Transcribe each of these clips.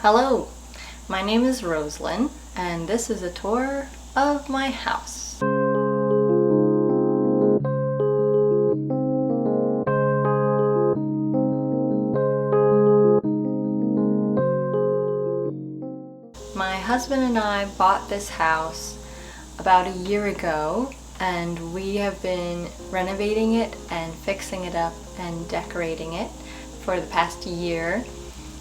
Hello, my name is Rosalyn, and this is a tour of my house. My husband and I bought this house about a year ago, and we have been renovating it and fixing it up and decorating it for the past year.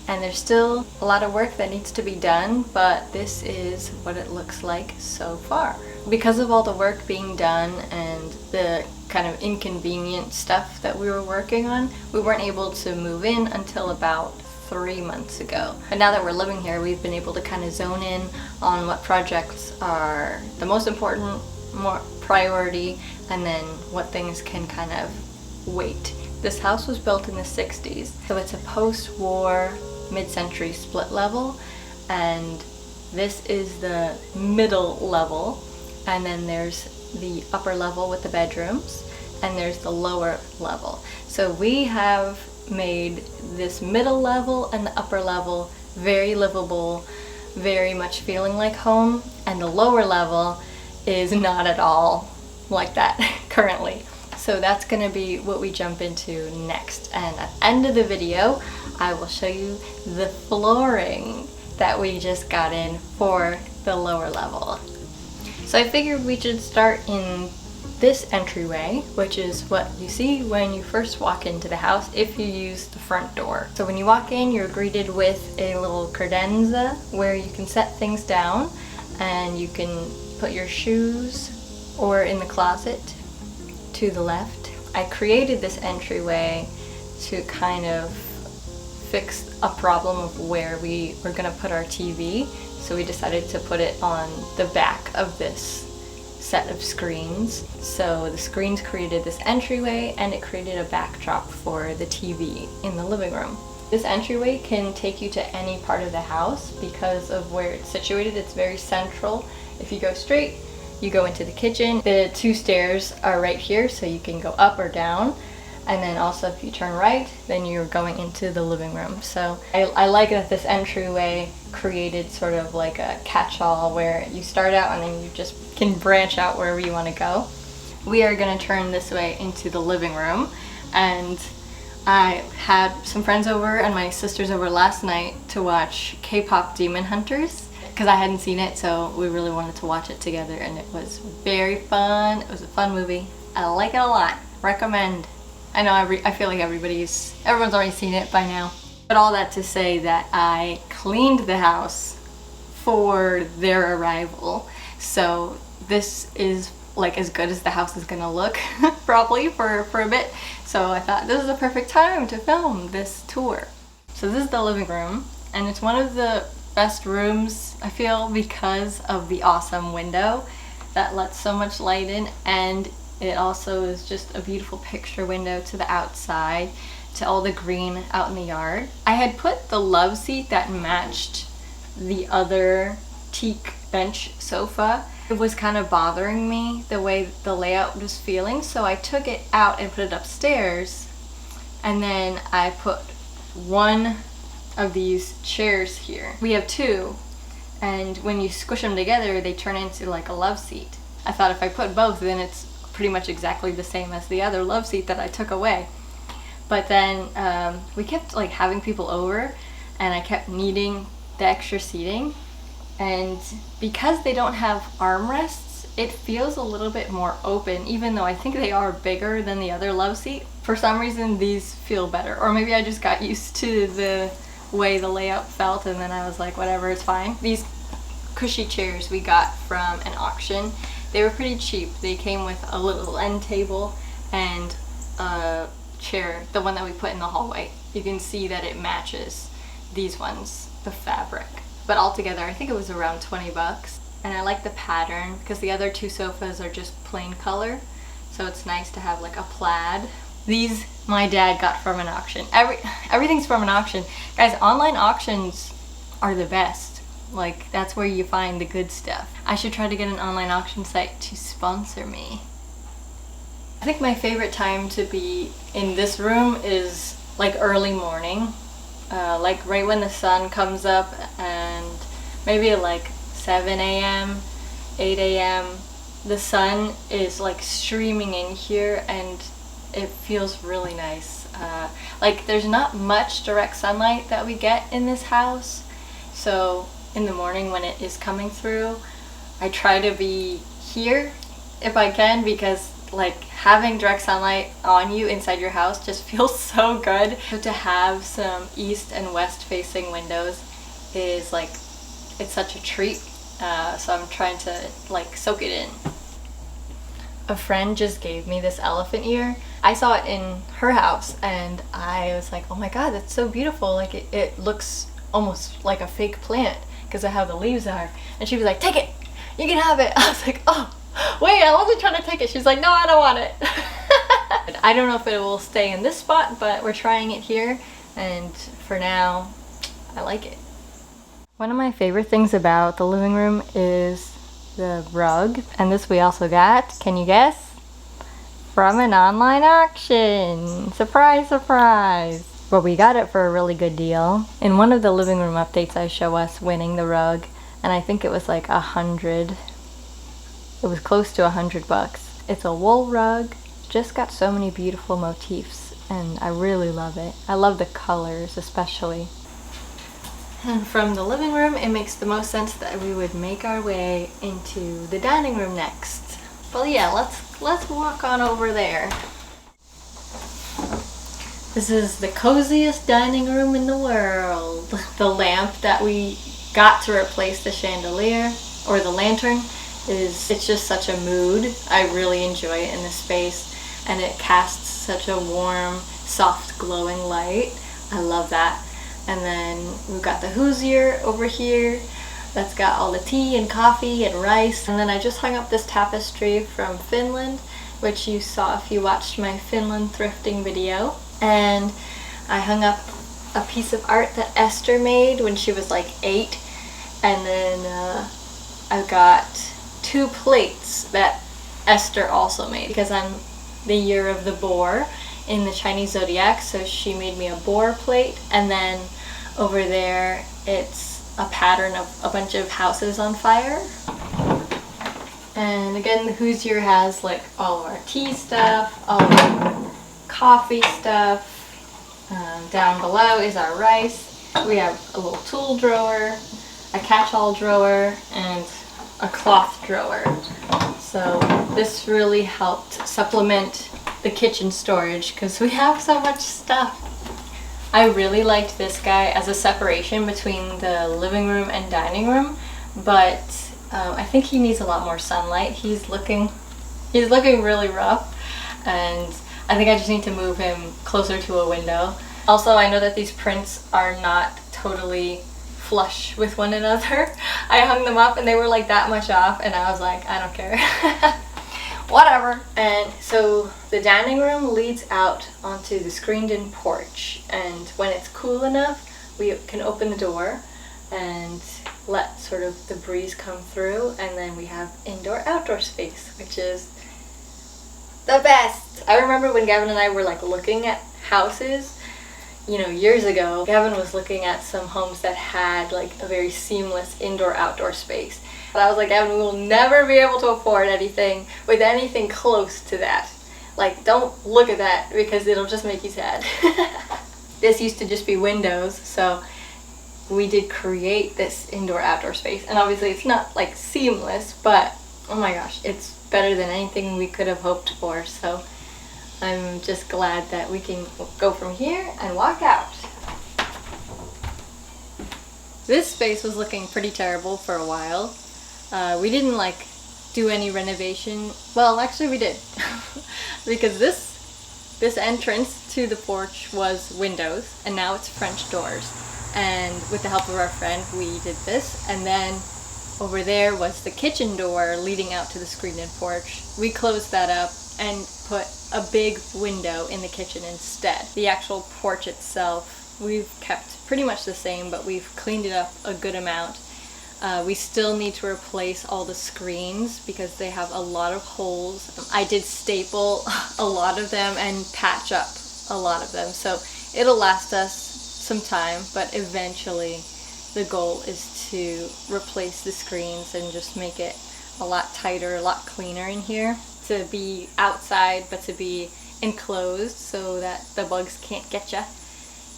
And there's still a lot of work that needs to be done, but this is what it looks like so far. Because of all the work being done and the kind of inconvenient stuff that we were working on, we weren't able to move in until about 3 months ago. But now that we're living here, we've been able to kind of zone in on what projects are the most important, more priority, and then what things can kind of wait. This house was built in the 60s, so it's a post-war mid-century split level, and this is the middle level, and then there's the upper level with the bedrooms, and there's the lower level. So we have made this middle level and the upper level very livable, very much feeling like home, and the lower level is not at all like that currently. So that's going to be what we jump into next, and at the end of the video I will show you the flooring that we just got in for the lower level. So I figured we should start in this entryway, which is what you see when you first walk into the house if you use the front door. So when you walk in, you're greeted with a little credenza where you can set things down, and you can put your shoes or in the closet to the left. I created this entryway to kind of fix a problem of where we were going to put our TV, so we decided to put it on the back of this set of screens. So the screens created this entryway, and it created a backdrop for the TV in the living room. This entryway can take you to any part of the house because of where it's situated. It's very central. If you go straight, you go into the kitchen. The 2 stairs are right here, so you can go up or down. And then also if you turn right, then you're going into the living room. So I like that this entryway created sort of like a catch-all where you start out and then you just can branch out wherever you want to go. We are going to turn this way into the living room, and I had some friends over and my sisters over last night to watch K-pop Demon Hunters because I hadn't seen it, so we really wanted to watch it together, and it was very fun. It was a fun movie. I like it a lot. Recommend. I know I feel like everyone's already seen it by now. But all that to say that I cleaned the house for their arrival. So this is like as good as the house is gonna look probably for a bit. So I thought this is the perfect time to film this tour. So this is the living room, and it's one of the best rooms I feel because of the awesome window that lets so much light in, and it also is just a beautiful picture window to the outside, to all the green out in the yard. I had put the love seat that matched the other teak bench sofa. It was kind of bothering me the way the layout was feeling, so I took it out and put it upstairs, and then I put one of these chairs here. We have 2, and when you squish them together they turn into like a love seat. I thought if I put both, then it's pretty much exactly the same as the other love seat that I took away. But then we kept like having people over, and I kept needing the extra seating, and because they don't have armrests, it feels a little bit more open, even though I think they are bigger than the other love seat. For some reason these feel better, or maybe I just got used to the way the layout felt, and then I was like, whatever, it's fine. These cushy chairs we got from an auction. They were pretty cheap. They came with a little end table and a chair, the one that we put in the hallway. You can see that it matches these ones, the fabric. But altogether, I think it was around 20 bucks. And I like the pattern because the other 2 sofas are just plain color. So it's nice to have like a plaid. These my dad got from an auction. Everything's from an auction. Guys, online auctions are the best. Like, that's where you find the good stuff. I should try to get an online auction site to sponsor me. I think my favorite time to be in this room is like early morning. like right when the sun comes up, and maybe at like 7 a.m., 8 a.m., the sun is like streaming in here and it feels really nice. Like there's not much direct sunlight that we get in this house, so in the morning when it is coming through, I try to be here if I can, because like having direct sunlight on you inside your house just feels so good. So to have some east and west facing windows is like, it's such a treat. So I'm trying to like soak it in. A friend just gave me this elephant ear. I saw it in her house and I was like, oh my god, that's so beautiful. Like it looks almost like a fake plant because of how the leaves are. And she was like, take it, you can have it. I was like, oh, wait, I wasn't trying to take it. She's like, no, I don't want it. I don't know if it will stay in this spot, but we're trying it here. And for now, I like it. One of my favorite things about the living room is the rug, and this we also got, can you guess? From an online auction. Surprise, surprise. But we got it for a really good deal. In one of the living room updates I show us winning the rug, and I think it was like 100. It was close to $100. It's a wool rug, just got so many beautiful motifs, and I really love it. I love the colors especially. And from the living room, it makes the most sense that we would make our way into the dining room next. Well, yeah, let's walk on over there. This is the coziest dining room in the world. The lamp that we got to replace the chandelier, or the lantern, it's just such a mood. I really enjoy it in this space, and it casts such a warm, soft, glowing light. I love that. And then we've got the Hoosier over here that's got all the tea and coffee and rice. And then I just hung up this tapestry from Finland, which you saw if you watched my Finland thrifting video. And I hung up a piece of art that Esther made when she was like 8. And then I've got 2 plates that Esther also made, because I'm the year of the boar in the Chinese zodiac, so she made me a boar plate. And then over there it's a pattern of a bunch of houses on fire. And again, the Hoosier has like all of our tea stuff, all of our coffee stuff. Down below is our rice. We have a little tool drawer, a catch-all drawer, and a cloth drawer. So this really helped supplement the kitchen storage because we have so much stuff. I really liked this guy as a separation between the living room and dining room, but I think he needs a lot more sunlight. He's looking really rough, and I think I just need to move him closer to a window. Also, I know that these prints are not totally flush with one another. I hung them up and they were like that much off, and I was like, I don't care. Whatever. And so the dining room leads out onto the screened-in porch, and when it's cool enough, we can open the door and let sort of the breeze come through, and then we have indoor-outdoor space, which is the best. I remember when Gavin and I were like looking at houses, you know, years ago. Gavin was looking at some homes that had like a very seamless indoor-outdoor space. But I was like, Gavin, we will never be able to afford anything with anything close to that. Like, don't look at that because it'll just make you sad. This used to just be windows, so we did create this indoor-outdoor space. And obviously it's not like seamless, but oh my gosh, it's better than anything we could have hoped for. So I'm just glad that we can go from here and walk out. This space was looking pretty terrible for a while. We didn't like do any renovation. Well, actually we did. Because this entrance to the porch was windows, and now it's French doors. And with the help of our friend, we did this. And then over there was the kitchen door leading out to the screened-in porch. We closed that up and put a big window in the kitchen instead. The actual porch itself, we've kept pretty much the same, but we've cleaned it up a good amount. We still need to replace all the screens because they have a lot of holes. I did staple a lot of them and patch up a lot of them, so it'll last us some time, but eventually the goal is to replace the screens and just make it a lot tighter, a lot cleaner in here. To be outside, but to be enclosed so that the bugs can't get you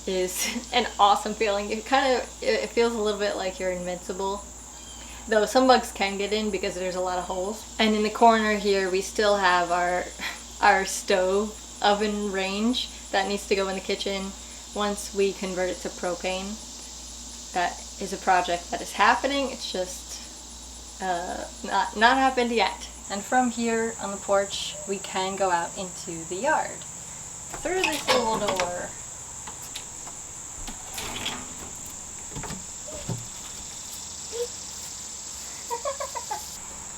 is an awesome feeling. It feels a little bit like you're invincible. Though some bugs can get in because there's a lot of holes. And in the corner here, we still have our stove oven range that needs to go in the kitchen once we convert it to propane. That is a project that is happening. It's just not happened yet. And from here on the porch, we can go out into the yard through this little door.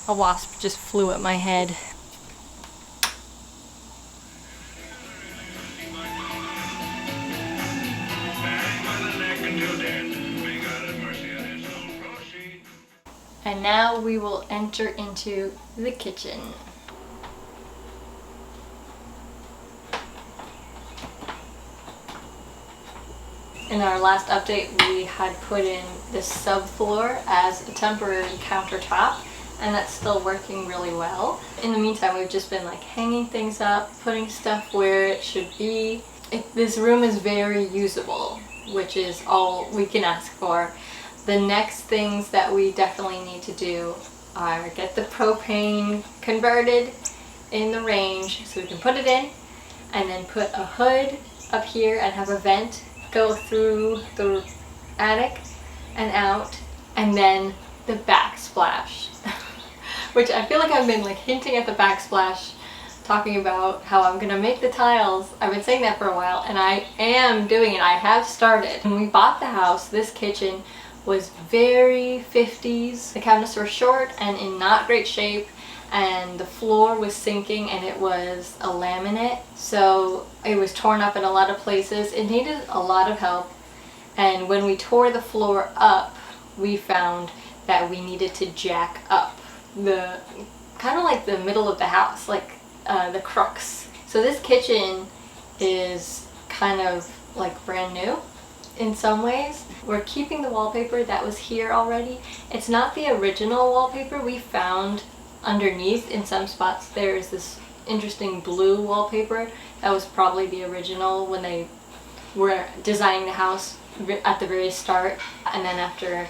A wasp just flew at my head. And now we will enter into the kitchen. In our last update, we had put in this subfloor as a temporary countertop, and that's still working really well. In the meantime, we've just been like hanging things up, putting stuff where it should be. This room is very usable, which is all we can ask for. The next things that we definitely need to do are get the propane converted in the range so we can put it in, and then put a hood up here and have a vent go through the attic and out, and then the backsplash. Which I feel like I've been like hinting at the backsplash, talking about how I'm gonna make the tiles. I've been saying that for a while, and I am doing it. I have started. When we bought the house, this kitchen was very 50s. The cabinets were short and in not great shape, and the floor was sinking, and it was a laminate, so it was torn up in a lot of places. It needed a lot of help, and when we tore the floor up, we found that we needed to jack up the kind of like the middle of the house, like the crux. So this kitchen is kind of like brand new in some ways. We're keeping the wallpaper that was here already. It's not the original wallpaper. We found underneath in some spots there's this interesting blue wallpaper that was probably the original when they were designing the house at the very start, and then after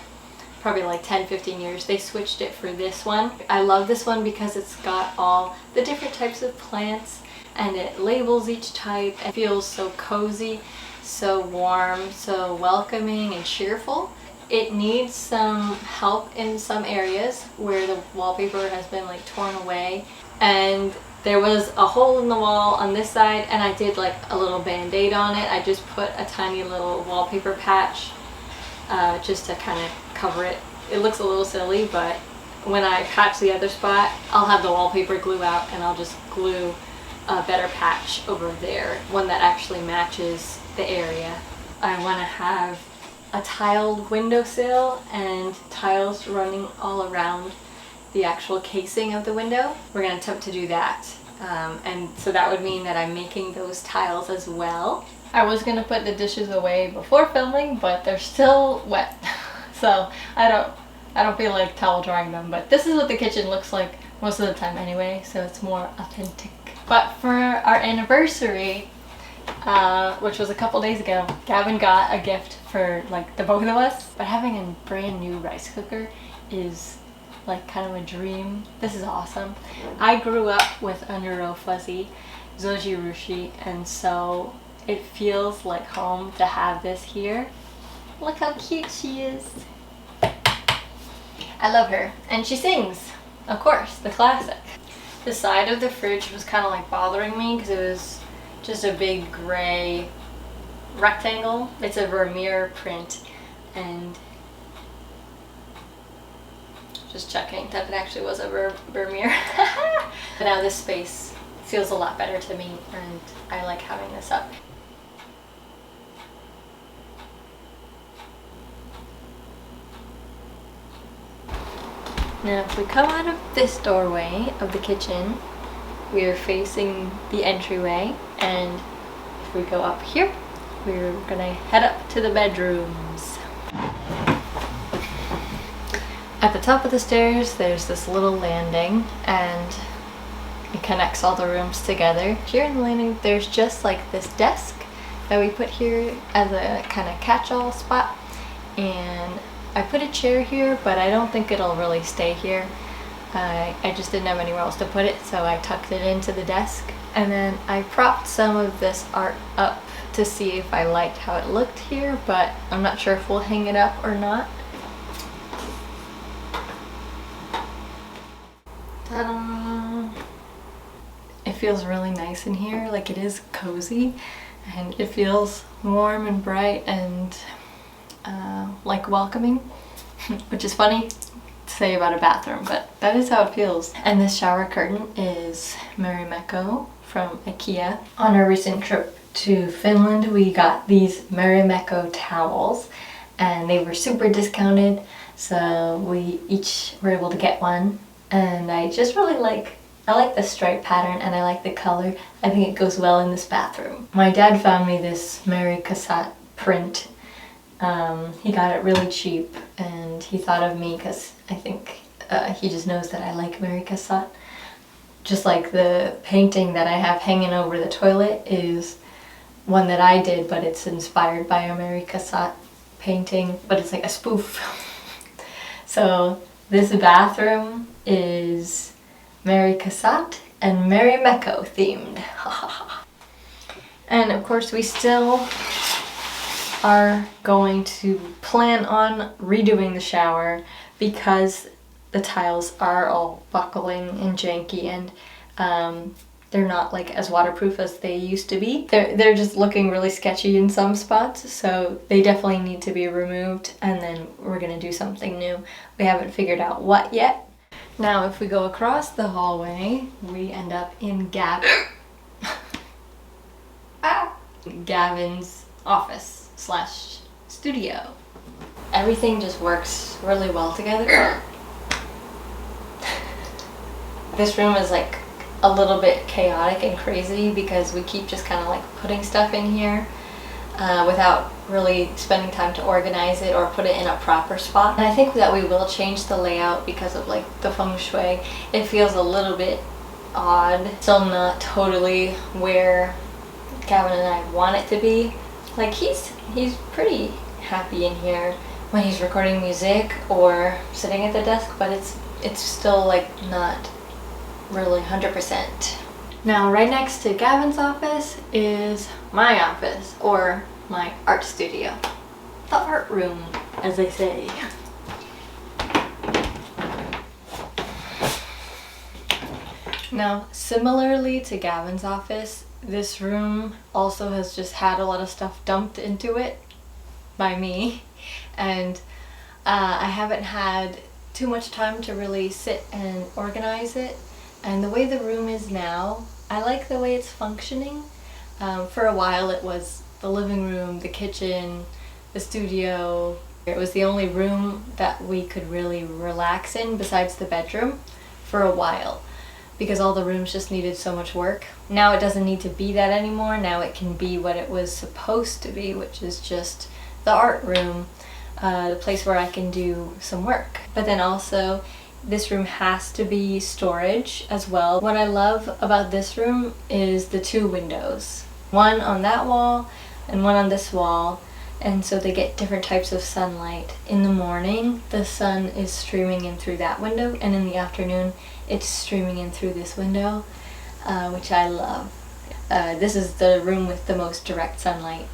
probably like 10-15 years they switched it for this one. I love this one because it's got all the different types of plants, and it labels each type and feels so cozy, so warm, so welcoming and cheerful. It needs some help in some areas where the wallpaper has been like torn away, and there was a hole in the wall on this side, and I did like a little band-aid on it. I just put a tiny little wallpaper patch just to kind of cover it. It looks a little silly, but when I patch the other spot, I'll have the wallpaper glue out, and I'll just glue a better patch over there, one that actually matches the area. I want to have a tiled windowsill and tiles running all around the actual casing of the window. We're going to attempt to do that, and so that would mean that I'm making those tiles as well. I was going to put the dishes away before filming, but they're still wet. So I don't feel like towel drying them, but this is what the kitchen looks like most of the time anyway, so it's more authentic. But for our anniversary, which was a couple days ago, Gavin got a gift for like the both of us. But having a brand new rice cooker is like kind of a dream. This is awesome. I grew up with a neuro fuzzy Zojirushi, and so it feels like home to have this here. Look how cute she is. I love her. And she sings, of course, the classic. The side of the fridge was kind of like bothering me because it was just a big gray rectangle. It's a Vermeer print, and just checking that it actually was a Vermeer. But now this space feels a lot better to me, and I like having this up. Now if we come out of this doorway of the kitchen, we are facing the entryway, and if we go up here, we're gonna head up to the bedrooms. At the top of the stairs, there's this little landing, and it connects all the rooms together. Here in the landing, there's just like this desk that we put here as a kind of catch-all spot, and I put a chair here, but I don't think it'll really stay here. I just didn't have anywhere else to put it, so I tucked it into the desk. And then I propped some of this art up to see if I liked how it looked here, but I'm not sure if we'll hang it up or not. Ta-da! It feels really nice in here, like it is cozy, and it feels warm and bright and like welcoming, which is funny to say about a bathroom, but that is how it feels. And this shower curtain is Marimekko from IKEA. On our recent trip to Finland, we got these Marimekko towels, and they were super discounted, so we each were able to get one. And I just really like the stripe pattern, and I like the color. I think it goes well in this bathroom. My dad found me this Mary Cassatt print. He got it really cheap, and he thought of me because I think he just knows that I like Mary Cassatt. Just like the painting that I have hanging over the toilet is one that I did, but it's inspired by a Mary Cassatt painting, but it's like a spoof. So this bathroom is Mary Cassatt and Marimekko themed. And of course we still are going to plan on redoing the shower because the tiles are all buckling and janky, and they're not like as waterproof as they used to be. They're just looking really sketchy in some spots, so they definitely need to be removed, and then we're gonna do something new. We haven't figured out what yet. Now if we go across the hallway, we end up in Gavin's office / studio. Everything just works really well together. This room is like a little bit chaotic and crazy because we keep just kind of like putting stuff in here without really spending time to organize it or put it in a proper spot. And I think that we will change the layout because of like the feng shui. It feels a little bit odd, still not totally where Gavin and I want it to be. Like he's pretty happy in here when he's recording music or sitting at the desk, but it's still like not really 100%. Now right next to Gavin's office is my office, or my art studio. The art room, as they say. Now, similarly to Gavin's office, this room also has just had a lot of stuff dumped into it by me, and I haven't had too much time to really sit and organize it. And the way the room is now, I like the way it's functioning. For a while it was the living room, the kitchen, the studio. It was the only room that we could really relax in besides the bedroom for a while, because all the rooms just needed so much work. Now it doesn't need to be that anymore. Now it can be what it was supposed to be, which is just the art room, the place where I can do some work. But then also, this room has to be storage as well. What I love about this room is the two windows. One on that wall and one on this wall. And so they get different types of sunlight. In the morning, the sun is streaming in through that window, and in the afternoon, it's streaming in through this window, which I love. This is the room with the most direct sunlight,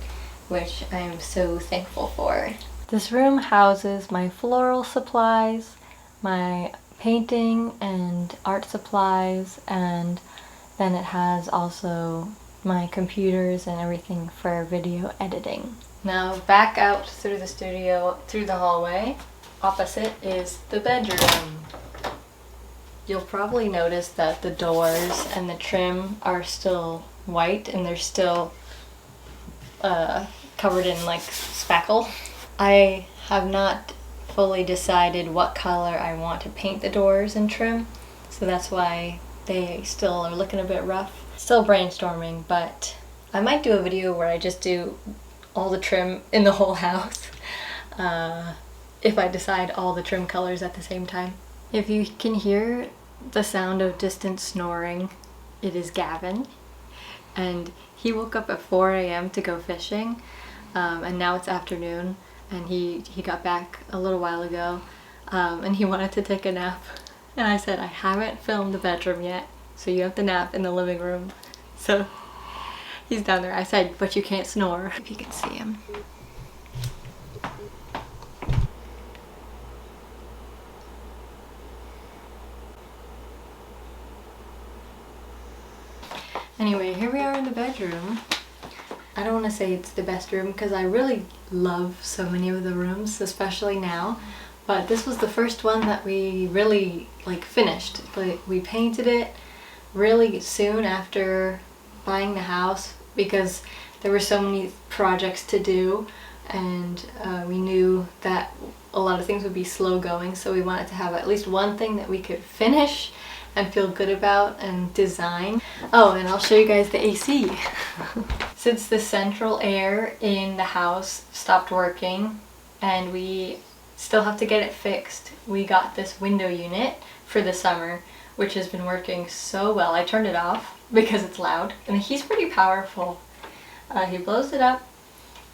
which I am so thankful for. This room houses my floral supplies, my painting and art supplies, and then it has also my computers and everything for video editing. Now back out through the studio, through the hallway. Opposite is the bedroom. You'll probably notice that the doors and the trim are still white, and they're still covered in like spackle. I have not fully decided what color I want to paint the doors and trim, so that's why they still are looking a bit rough. Still brainstorming, but I might do a video where I just do all the trim in the whole house if I decide all the trim colors at the same time. If you can hear the sound of distant snoring, it is Gavin, and he woke up at 4 a.m. to go fishing, and now it's afternoon, and he got back a little while ago, and he wanted to take a nap, and I said I haven't filmed the bedroom yet, so you have to nap in the living room. So he's down there. I said, but you can't snore. If you can see him. Anyway, here we are in the bedroom. I don't want to say it's the best room because I really love so many of the rooms, especially now. But this was the first one that we really finished. Like, we painted it really soon after buying the house because there were so many projects to do, and we knew that a lot of things would be slow going, so we wanted to have at least one thing that we could finish and feel good about and design. Oh, and I'll show you guys the AC. Since the central air in the house stopped working and we still have to get it fixed, we got this window unit for the summer, which has been working so well. I turned it off because it's loud, and he's pretty powerful. He blows it up,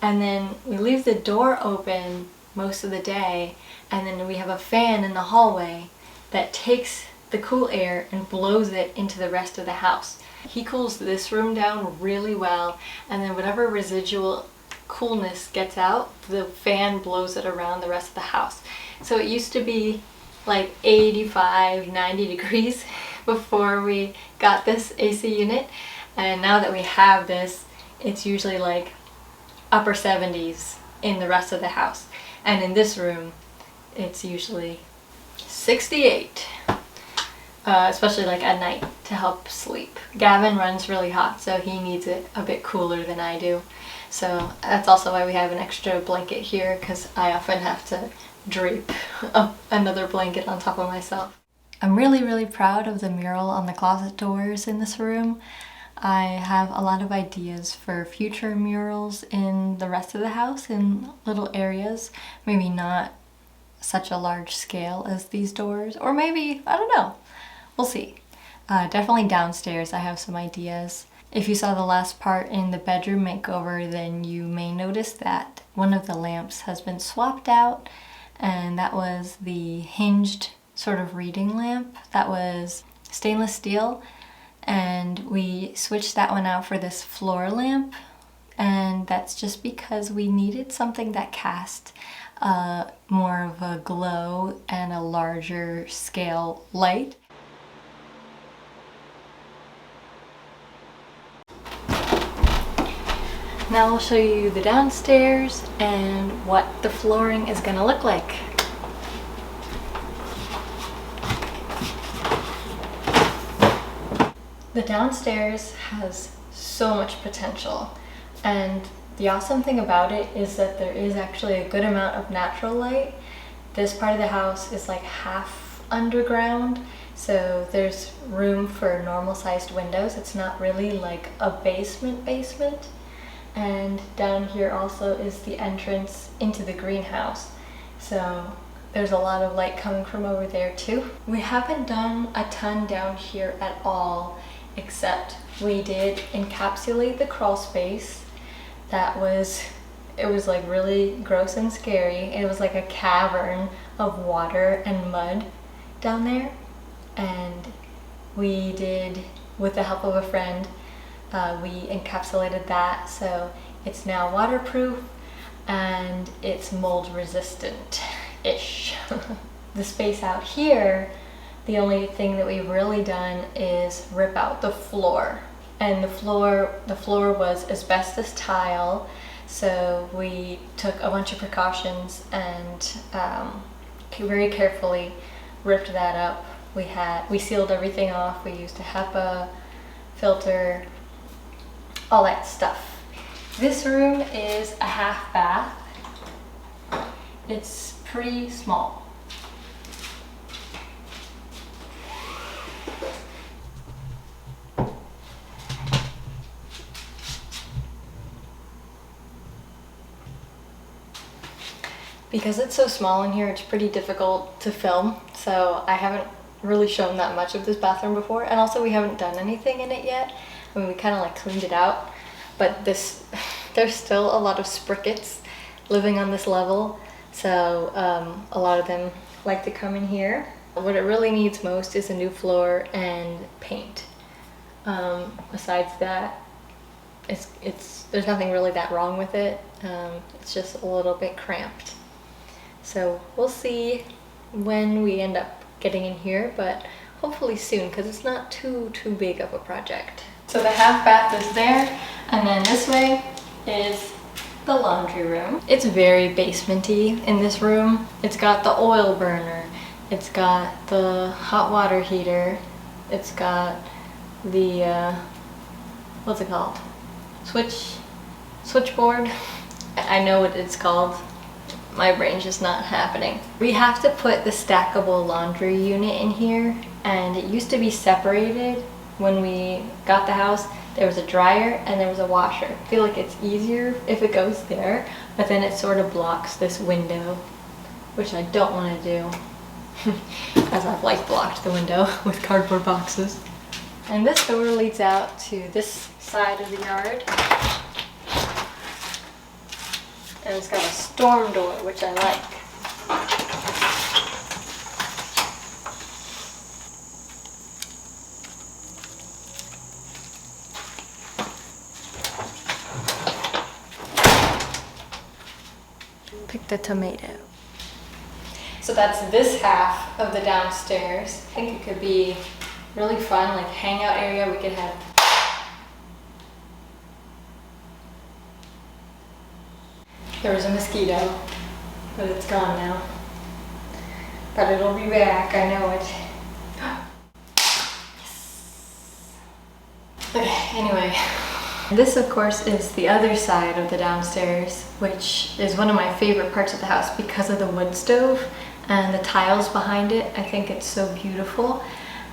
and then we leave the door open most of the day, and then we have a fan in the hallway that takes the cool air and blows it into the rest of the house. He cools this room down really well, and then whatever residual coolness gets out, the fan blows it around the rest of the house. So it used to be like 85, 90 degrees before we got this AC unit, and now that we have this, it's usually like upper 70s in the rest of the house. And in this room, it's usually 68. Especially like at night to help sleep. Gavin runs really hot, so he needs it a bit cooler than I do. So that's also why we have an extra blanket here, because I often have to drape another blanket on top of myself. I'm really proud of the mural on the closet doors in this room. I have a lot of ideas for future murals in the rest of the house in little areas. Maybe not such a large scale as these doors, or maybe, I don't know. We'll see. Definitely downstairs I have some ideas. If you saw the last part in the bedroom makeover, then you may notice that one of the lamps has been swapped out, and that was the hinged sort of reading lamp that was stainless steel, and we switched that one out for this floor lamp, and that's just because we needed something that cast more of a glow and a larger scale light. Now I'll show you the downstairs and what the flooring is gonna look like. The downstairs has so much potential, and the awesome thing about it is that there is actually a good amount of natural light. This part of the house is like half underground, so there's room for normal sized windows. It's not really like a basement. And down here also is the entrance into the greenhouse. So there's a lot of light coming from over there too. We haven't done a ton down here at all, except we did encapsulate the crawl space. It was like really gross and scary. It was like a cavern of water and mud down there. And we did, with the help of a friend, we encapsulated that, so it's now waterproof and it's mold resistant-ish. The space out here, the only thing that we've really done is rip out the floor. And the floor was asbestos tile, so we took a bunch of precautions and very carefully ripped that up. We sealed everything off. We used a HEPA filter, all that stuff. This room is a half bath. It's pretty small. Because it's so small in here, it's pretty difficult to film, so I haven't really shown that much of this bathroom before, and also we haven't done anything in it yet. I mean, we kind of like cleaned it out, but there's still a lot of sprockets living on this level, so a lot of them like to come in here. What it really needs most is a new floor and paint. Besides that, there's nothing really that wrong with it. It's just a little bit cramped. So we'll see when we end up getting in here, but hopefully soon, because it's not too big of a project. So the half bath is there, and then this way is the laundry room. It's very basement-y in this room. It's got the oil burner, it's got the hot water heater, it's got the what's it called? Switchboard. I know what it's called. My brain's just not happening. We have to put the stackable laundry unit in here, and it used to be separated when we got the house. There was a dryer and there was a washer. I feel like it's easier if it goes there, but then it sort of blocks this window, which I don't want to do, as I've like blocked the window with cardboard boxes. And this door leads out to this side of the yard. And it's got a storm door, which I like. Pick the tomato. So that's this half of the downstairs. I think it could be really fun, like hangout area. We could have there was a mosquito, but it's gone now. But it'll be back, I know it. Yes. Okay, anyway. This, of course, is the other side of the downstairs, which is one of my favorite parts of the house because of the wood stove and the tiles behind it. I think it's so beautiful,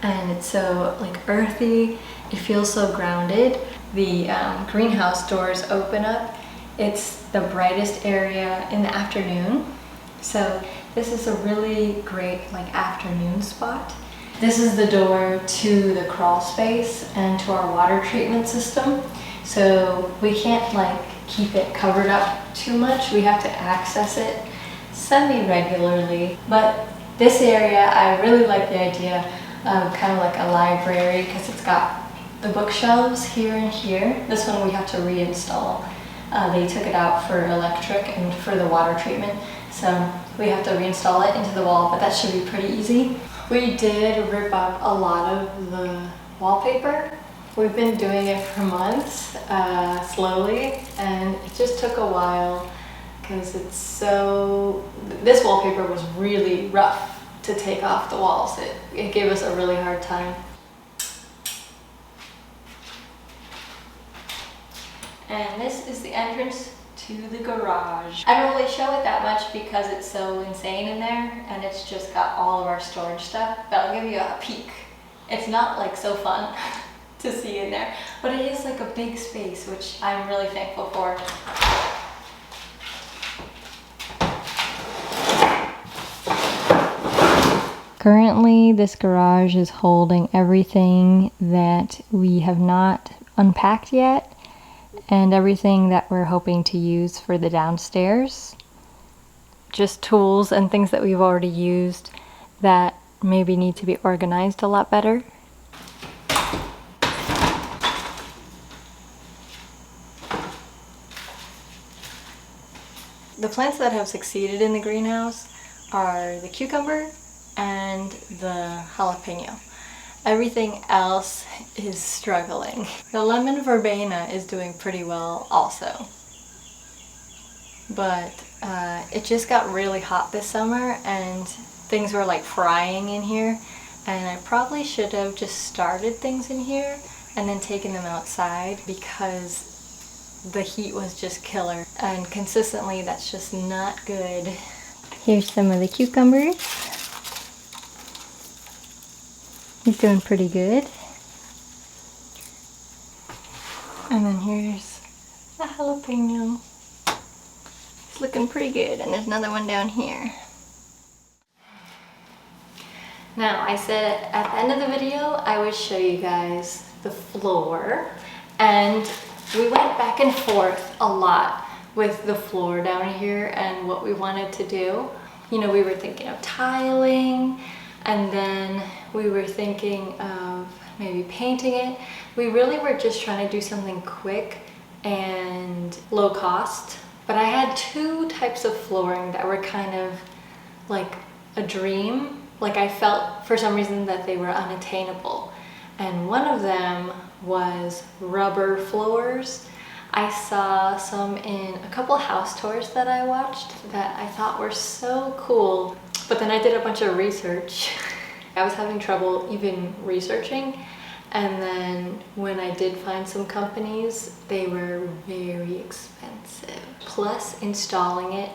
and it's so like earthy. It feels so grounded. The greenhouse doors open up. It's the brightest area in the afternoon, so this is a really great like afternoon spot. This is the door to the crawl space and to our water treatment system, so we can't like keep it covered up too much. We have to access it semi-regularly, but this area I really like the idea of kind of like a library, because it's got the bookshelves here and here. This one we have to reinstall. They took it out for electric and for the water treatment, so we have to reinstall it into the wall, but that should be pretty easy. We did rip up a lot of the wallpaper. We've been doing it for months, slowly, and it just took a while because it's so... This wallpaper was really rough to take off the walls. It gave us a really hard time. And this is the entrance to the garage. I don't really show it that much because it's so insane in there, and it's just got all of our storage stuff, but I'll give you a peek. It's not like so fun to see in there, but it is like a big space, which I'm really thankful for. Currently, this garage is holding everything that we have not unpacked yet, and everything that we're hoping to use for the downstairs. Just tools and things that we've already used that maybe need to be organized a lot better. The plants that have succeeded in the greenhouse are the cucumber and the jalapeno. Everything else is struggling. The lemon verbena is doing pretty well also. But it just got really hot this summer and things were like frying in here, and I probably should have just started things in here and then taken them outside because the heat was just killer, and consistently that's just not good. Here's some of the cucumbers. He's doing pretty good. And then here's the jalapeno. looking pretty good, and there's another one down here. Now, I said at the end of the video I would show you guys the floor, and we went back and forth a lot with the floor down here and what we wanted to do. You know, we were thinking of tiling, and then we were thinking of maybe painting it. We really were just trying to do something quick and low cost. But I had two types of flooring that were kind of like a dream. Like I felt for some reason that they were unattainable. And one of them was rubber floors. I saw some in a couple house tours that I watched that I thought were so cool. But then I did a bunch of research. I was having trouble even researching. And then when I did find some companies, they were very expensive. Plus, installing it,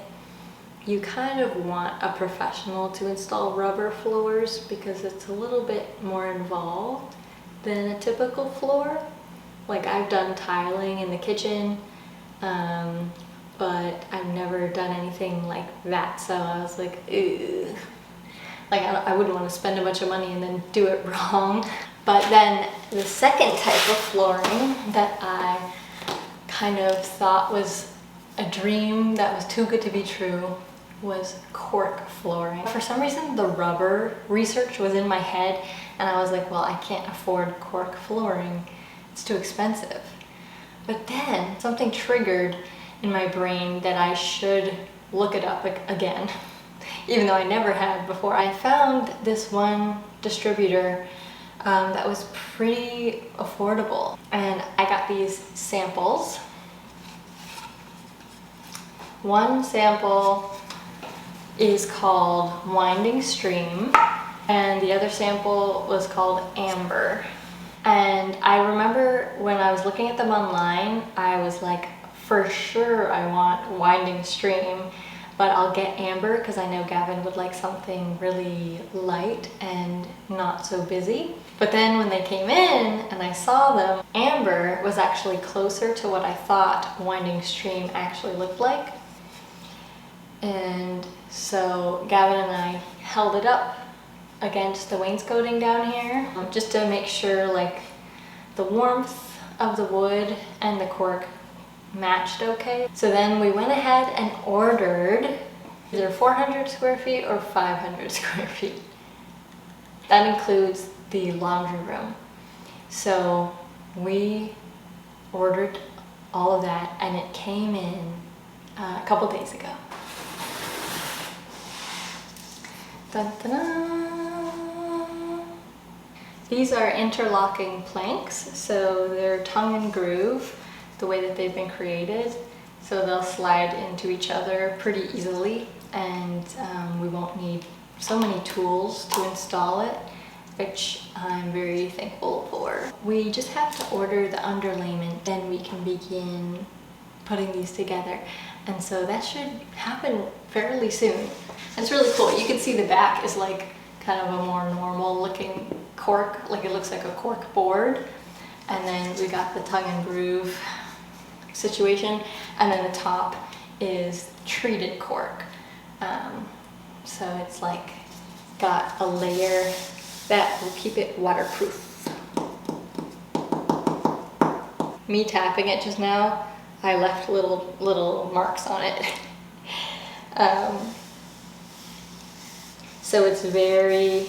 you kind of want a professional to install rubber floors because it's a little bit more involved than a typical floor. Like I've done tiling in the kitchen, but I've never done anything like that. So I was like, ew. Like I wouldn't want to spend a bunch of money and then do it wrong. But then the second type of flooring that I kind of thought was a dream that was too good to be true was cork flooring. For some reason, the rubber research was in my head, and I was like, well, I can't afford cork flooring. It's too expensive. But then something triggered in my brain that I should look it up again, even though I never had before. I found this one distributor that was pretty affordable, and I got these samples. One sample is called Winding Stream, and the other sample was called Amber. And I remember when I was looking at them online, I was like, for sure I want Winding Stream, but I'll get Amber because I know Gavin would like something really light and not so busy. But then when they came in and I saw them, Amber was actually closer to what I thought Winding Stream actually looked like. And so Gavin and I held it up against the wainscoting down here just to make sure like the warmth of the wood and the cork matched okay. So then we went ahead and ordered either 400 square feet or 500 square feet. That includes the laundry room. So we ordered all of that, and it came in a couple days ago. Dun, dun, dun. These are interlocking planks, so they're tongue and groove the way that they've been created, so they'll slide into each other pretty easily, and we won't need so many tools to install it, which I'm very thankful for. We just have to order the underlayment, then we can begin putting these together, and so that should happen fairly soon. It's really cool. You can see the back is like kind of a more normal looking cork, like it looks like a cork board, and then we got the tongue and groove situation, and then the top is treated cork. So it's like got a layer that will keep it waterproof. Me tapping it just now, I left little marks on it. So it's very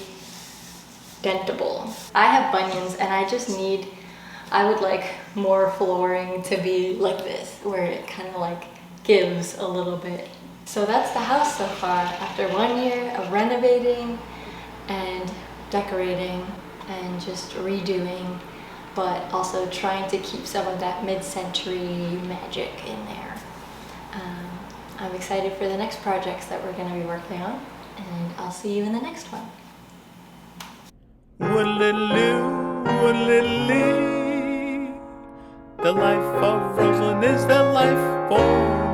dentable. I have bunions, and I would like more flooring to be like this, where it kind of like gives a little bit. So that's the house so far, after 1 year of renovating and decorating and just redoing, but also trying to keep some of that mid-century magic in there. I'm excited for the next projects that we're going to be working on, and I'll see you in the next one. The life of Rosalind is the life for